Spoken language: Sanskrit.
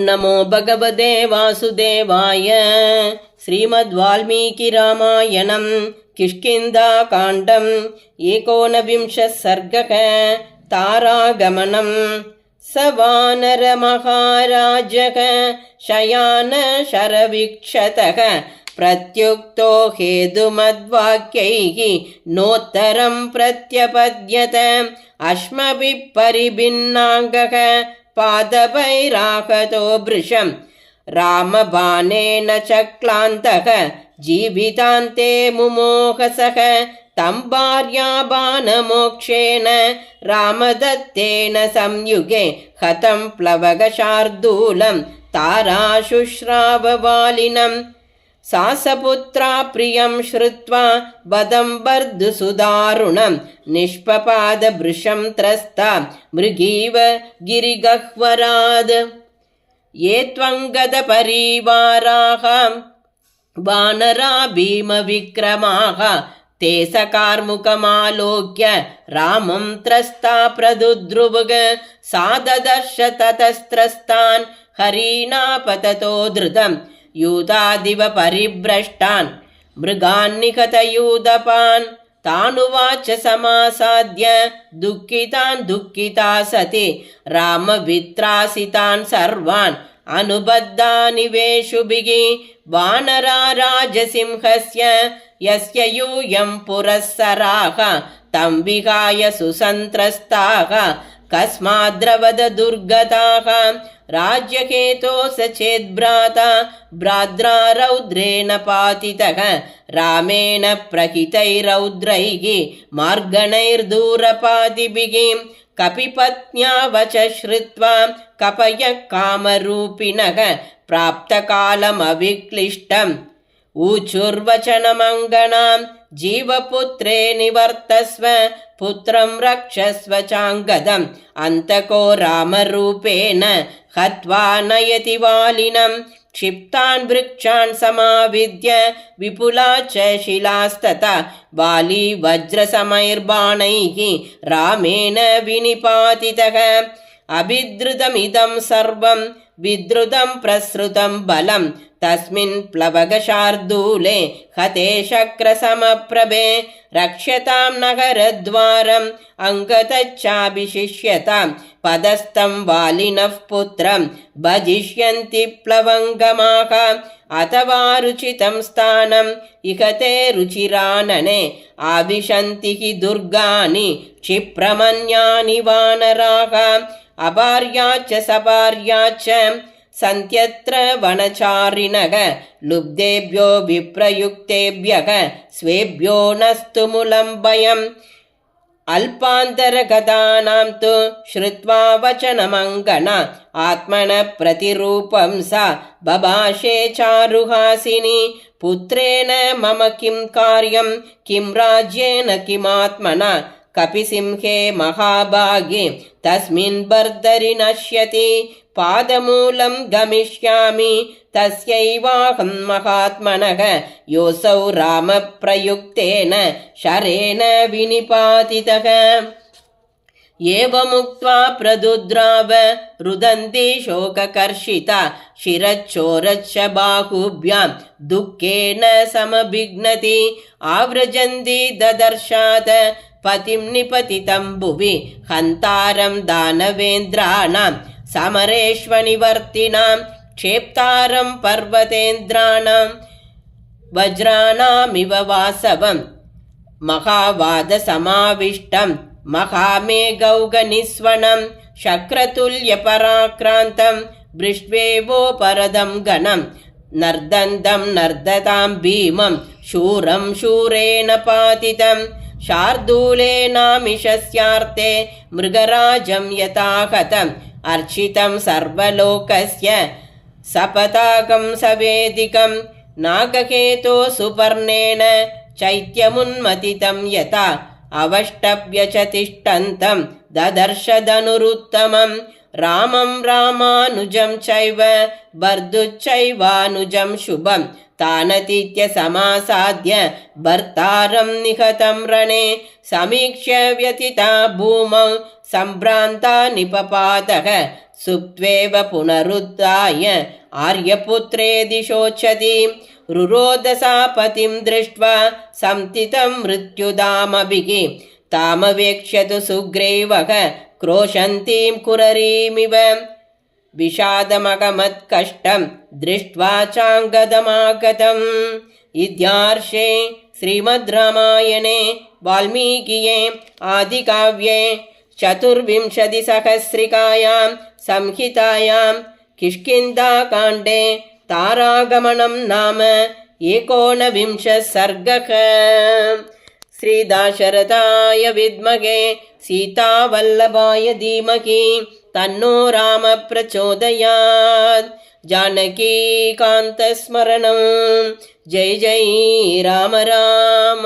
नमो भगवते वासुदेवाय। श्रीमद्वाल्मीकिरामायणं किष्किन्धाकाण्डम् 19 सर्गः। तारागमनं। स वानरमहाराजः शयान शरवीक्षतः प्रत्युक्तो हेतुमद्वाक्यैः नोत्तरं प्रत्यपद्यत। अश्मभिः परिभिन्नाङ्गः पादपैराहतो भृशं रामबाणेन चक्लान्तः जीवितान्ते मुमोहसः। तं भार्याबाणमोक्षेण रामदत्तेन संयुगे हतं प्लवगशार्दूलं ताराशुश्राववालिनं। सासपुत्रा प्रियं श्रुत्वा वदं बर्धुसुदारुणं निष्पपादभृशं त्रस्ता मृगीव गिरिगह्वराद्। ये त्वङ्गदपरिवाराः वानरा भीमविक्रमाः ते सकार्मुकमालोक्य रामं त्रस्ता प्रदुद्रुवुग। सा ददर्श ततस्त्रस्तान् हरीणापततो धृतं यूतादिव परिभ्रष्टान् मृगान् निहतयूदपान्। तानुवाच समासाद्य दुःखितान् दुःखिता सती रामवित्रासितान् सर्वान् अनुबद्धानि वेषुभिः। वानरा राजसिंहस्य यस्य यूयं पुरःसराः तं विहाय सुसन्त्रस्ताः कस्माद्रवद दुर्गताः। राज्यहेतो स चेद्भ्राता भ्रात्रा रौद्रेण पातितः रामेण प्रहितैरौद्रैः मार्गणैर्दूरपातिभिः। कपिपत्न्या वच श्रुत्वा कपयः कामरूपिणः प्राप्तकालमविक्लिष्टम् ऊचुर्वचनमङ्गनां। जीवपुत्रे निवर्तस्व पुत्रं रक्षस्व चाङ्गदम् अन्तको रामरूपेण हत्वा नयति वालिनं। क्षिप्तान् वृक्षान् समाविद्य विपुला च शिलास्तथा वाली वज्रसमैर्बाणैः रामेण विनिपातितः। अभिद्रुतमिदं सर्वं विद्रुतं प्रसृतं बलं तस्मिन् प्लवगशार्दूले हते शक्रसमप्रभे। रक्ष्यतां नगरद्वारम् अङ्गतच्चाभिशिष्यतां पदस्थं वालिनः पुत्रं भजिष्यन्ति प्लवङ्गमाः। अथवा रुचितं स्थानम् इहते रुचिरानने आविशन्ति हि दुर्गानि क्षिप्रमन्यानि वानराः। अभार्याच्च सभार्याच्च सन्त्यत्र वनचारिणः लुब्धेभ्यो विप्रयुक्तेभ्यः स्वेभ्यो नस्तु मूलं भयम्। अल्पान्तरगतानां तु श्रुत्वा वचनमङ्गना आत्मनः प्रतिरूपं सा बभाषे चारुहासिनी। पुत्रेण मम किं कार्यं किं राज्येन किमात्मना कपिसिंहे महाभागे तस्मिन् बर्दरि नश्यति। पादमूलं गमिष्यामि तस्यैवाहं महात्मनः योऽसौ रामप्रयुक्तेन शरेण विनिपातितः। एवमुक्त्वा प्रदुद्राव रुदन्ती शोककर्षिता शिरश्चोरश्च बाहुभ्यां दुःखेन समभिघ्नति। आव्रजन्ती ददर्शात् पतिं निपतितं भुवि हन्तारं दानवेन्द्राणां समरेष्वनिवर्तिनां क्षेप्तारं पर्वतेन्द्राणां वज्राणामिव वासवं महावादसमाविष्टं महामेघौगनिस्वनं शक्रतुल्यपराक्रान्तं वृष्ट्वेवोपरदं गणं नर्दन्तं नर्दतां भीमं शूरं शूरेण पातितं। शार्दूलेनामिषस्यार्थे मृगराजं यथाहतम् अर्चितं सर्वलोकस्य सपताकं सवेदिकं। नागकेतो सुपर्णेन चैत्यमुन्मथितं यथा अवष्टभ्य च तिष्ठन्तं ददर्श धनुरुत्तमं। रामं रामानुजं चैव भर्तुश्चैवानुजं शुभं तानतीत्य समासाद्य भर्तारं निहतं रणे समीक्ष्य व्यथिता भूमौ सम्भ्रान्ता निपपातः सुप्त्वेव पुनरुत्थाय आर्यपुत्रे दिशोचति रुरोदसा पतिं दृष्ट्वा संस्थितं मृत्युधामभिः तामवेक्ष्य तु सुग्रीवः क्रोशन्तीं कुररीमिव विषादमगमत्कष्टं दृष्ट्वा चाङ्गदमागतम्। इत्यार्षे श्रीमद् रामायणे वाल्मीकिये आदिकाव्ये चतुर्विंशतिसहस्रिकायां संहितायां किष्किन्धाकाण्डे तारागमनं नाम 19 सर्गः। श्रीदाशरथाय विद्महे सीतावल्लभाय धीमहि तन्नो राम प्रचोदयात्। जानकीकान्तस्मरणं जय जय राम राम।